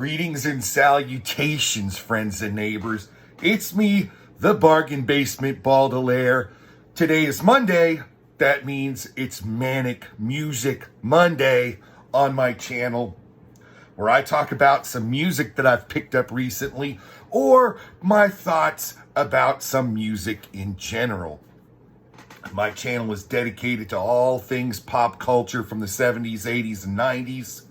Greetings and salutations, friends and neighbors. It's me, the Bargain Basement Baudelaire. Today is Monday. That means it's Manic Music Monday on my channel, where I talk about some music that I've picked up recently or my thoughts about some music in general. My channel is dedicated to all things pop culture from the 70s, 80s, and 90s,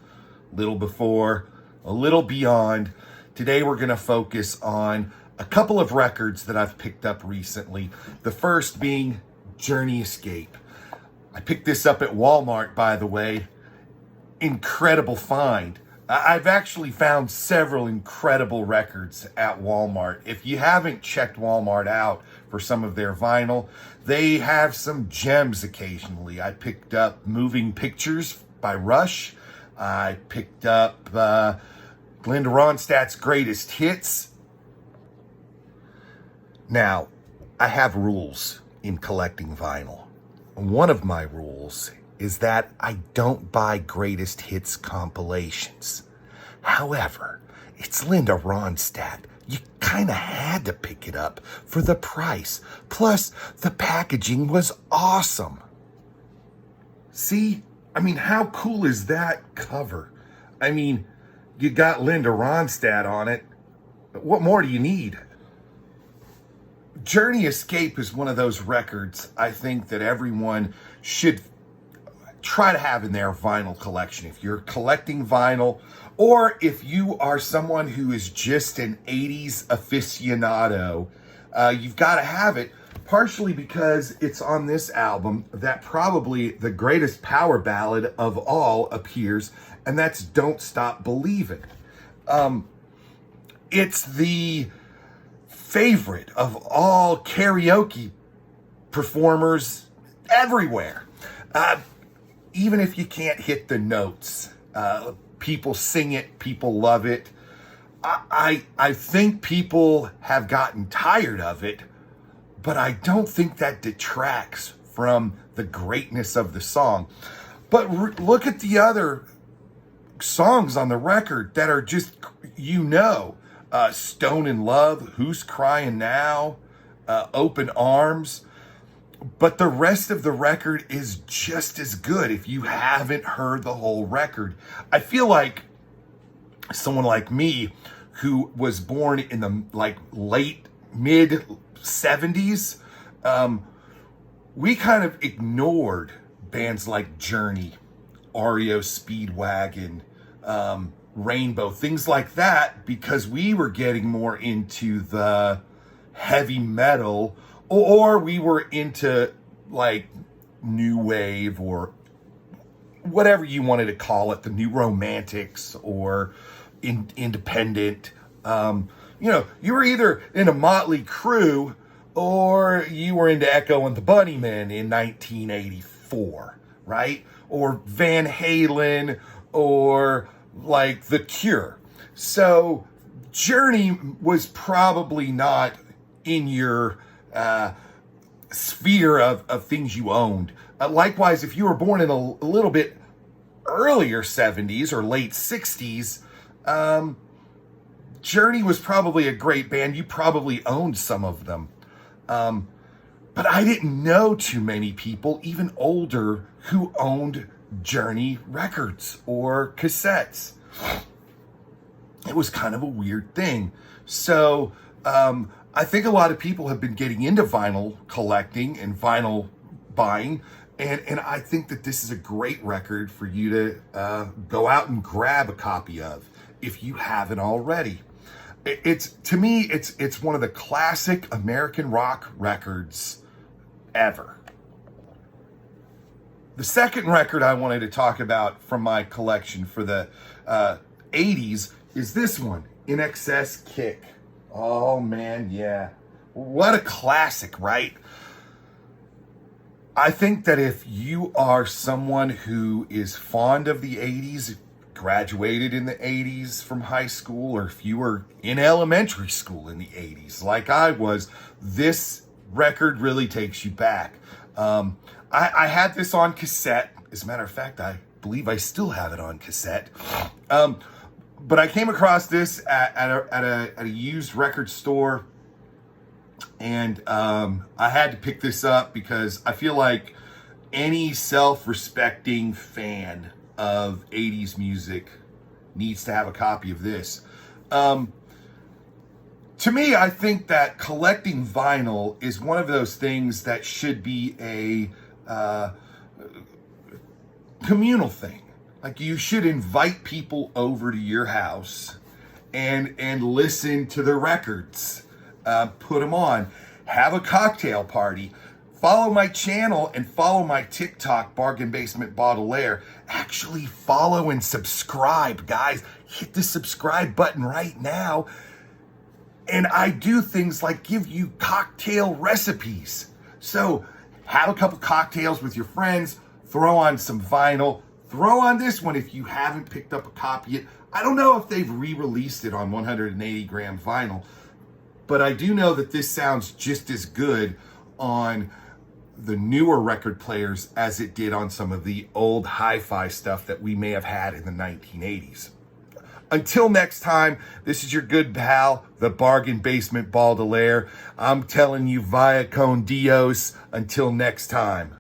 a little before, a little beyond. Today we're going to focus on a couple of records that I've picked up recently. The first being Journey Escape. I picked this up at Walmart, by the way. Incredible find. I've actually found several incredible records at Walmart. If you haven't checked Walmart out for some of their vinyl, they have some gems occasionally. I picked up Moving Pictures by Rush. I picked up Glenda Ronstadt's Greatest Hits. Now, I have rules in collecting vinyl. One of my rules is that I don't buy greatest hits compilations. However, it's Linda Ronstadt. You kind of had to pick it up for the price. Plus, the packaging was awesome. See? I mean, how cool is that cover? I mean, you got Linda Ronstadt on it. What more do you need? Journey Escape is one of those records I think that everyone should try to have in their vinyl collection. If you're collecting vinyl, or if you are someone who is just an 80s aficionado, you've got to have it, partially because it's on this album that probably the greatest power ballad of all appears, and that's Don't Stop Believin'. It's the favorite of all karaoke performers everywhere. Even if you can't hit the notes, people sing it, people love it. I think people have gotten tired of it, but I don't think that detracts from the greatness of the song. But look at the other songs on the record that are just, Stone in Love, Who's Crying Now, Open Arms. But the rest of the record is just as good if you haven't heard the whole record. I feel like someone like me who was born in the late mid 70s, we kind of ignored bands like Journey, REO Speedwagon, Rainbow, things like that, because we were getting more into the heavy metal, or we were into like new wave or whatever you wanted to call it, the new romantics or independent. You were either into Motley Crue or you were into Echo and the Bunnymen in 1984, right? Or Van Halen or like The Cure. So Journey was probably not in your sphere of things you owned. Likewise, if you were born in a little bit earlier 70s or late 60s, Journey was probably a great band. You probably owned some of them. But I didn't know too many people, even older, who owned Journey records or cassettes. It was kind of a weird thing. So, I think a lot of people have been getting into vinyl collecting and vinyl buying, and I think that this is a great record for you to go out and grab a copy of if you haven't already. To me, it's one of the classic American rock records ever. The second record I wanted to talk about from my collection for the 80s is this one, In Excess Kick. Oh man, yeah. What a classic, right? I think that if you are someone who is fond of the 80s, graduated in the 80s from high school, or if you were in elementary school in the 80s, like I was, this record really takes you back. I had this on cassette. As a matter of fact, I believe I still have it on cassette. But I came across this at a used record store, and I had to pick this up because I feel like any self-respecting fan of 80s music needs to have a copy of this. To me, I think that collecting vinyl is one of those things that should be a communal thing. Like, you should invite people over to your house and listen to the records, put them on, have a cocktail party. Follow my channel and follow my TikTok, Bargain Basement Baudelaire. Actually follow and subscribe, guys. Hit the subscribe button right now. And I do things like give you cocktail recipes. So have a couple cocktails with your friends, throw on some vinyl, throw on this one if you haven't picked up a copy yet. I don't know if they've re-released it on 180 gram vinyl, but I do know that this sounds just as good on the newer record players as it did on some of the old hi-fi stuff that we may have had in the 1980s. Until next time, this is your good pal, the Bargain Basement Baudelaire. I'm telling you, via con Dios, until next time.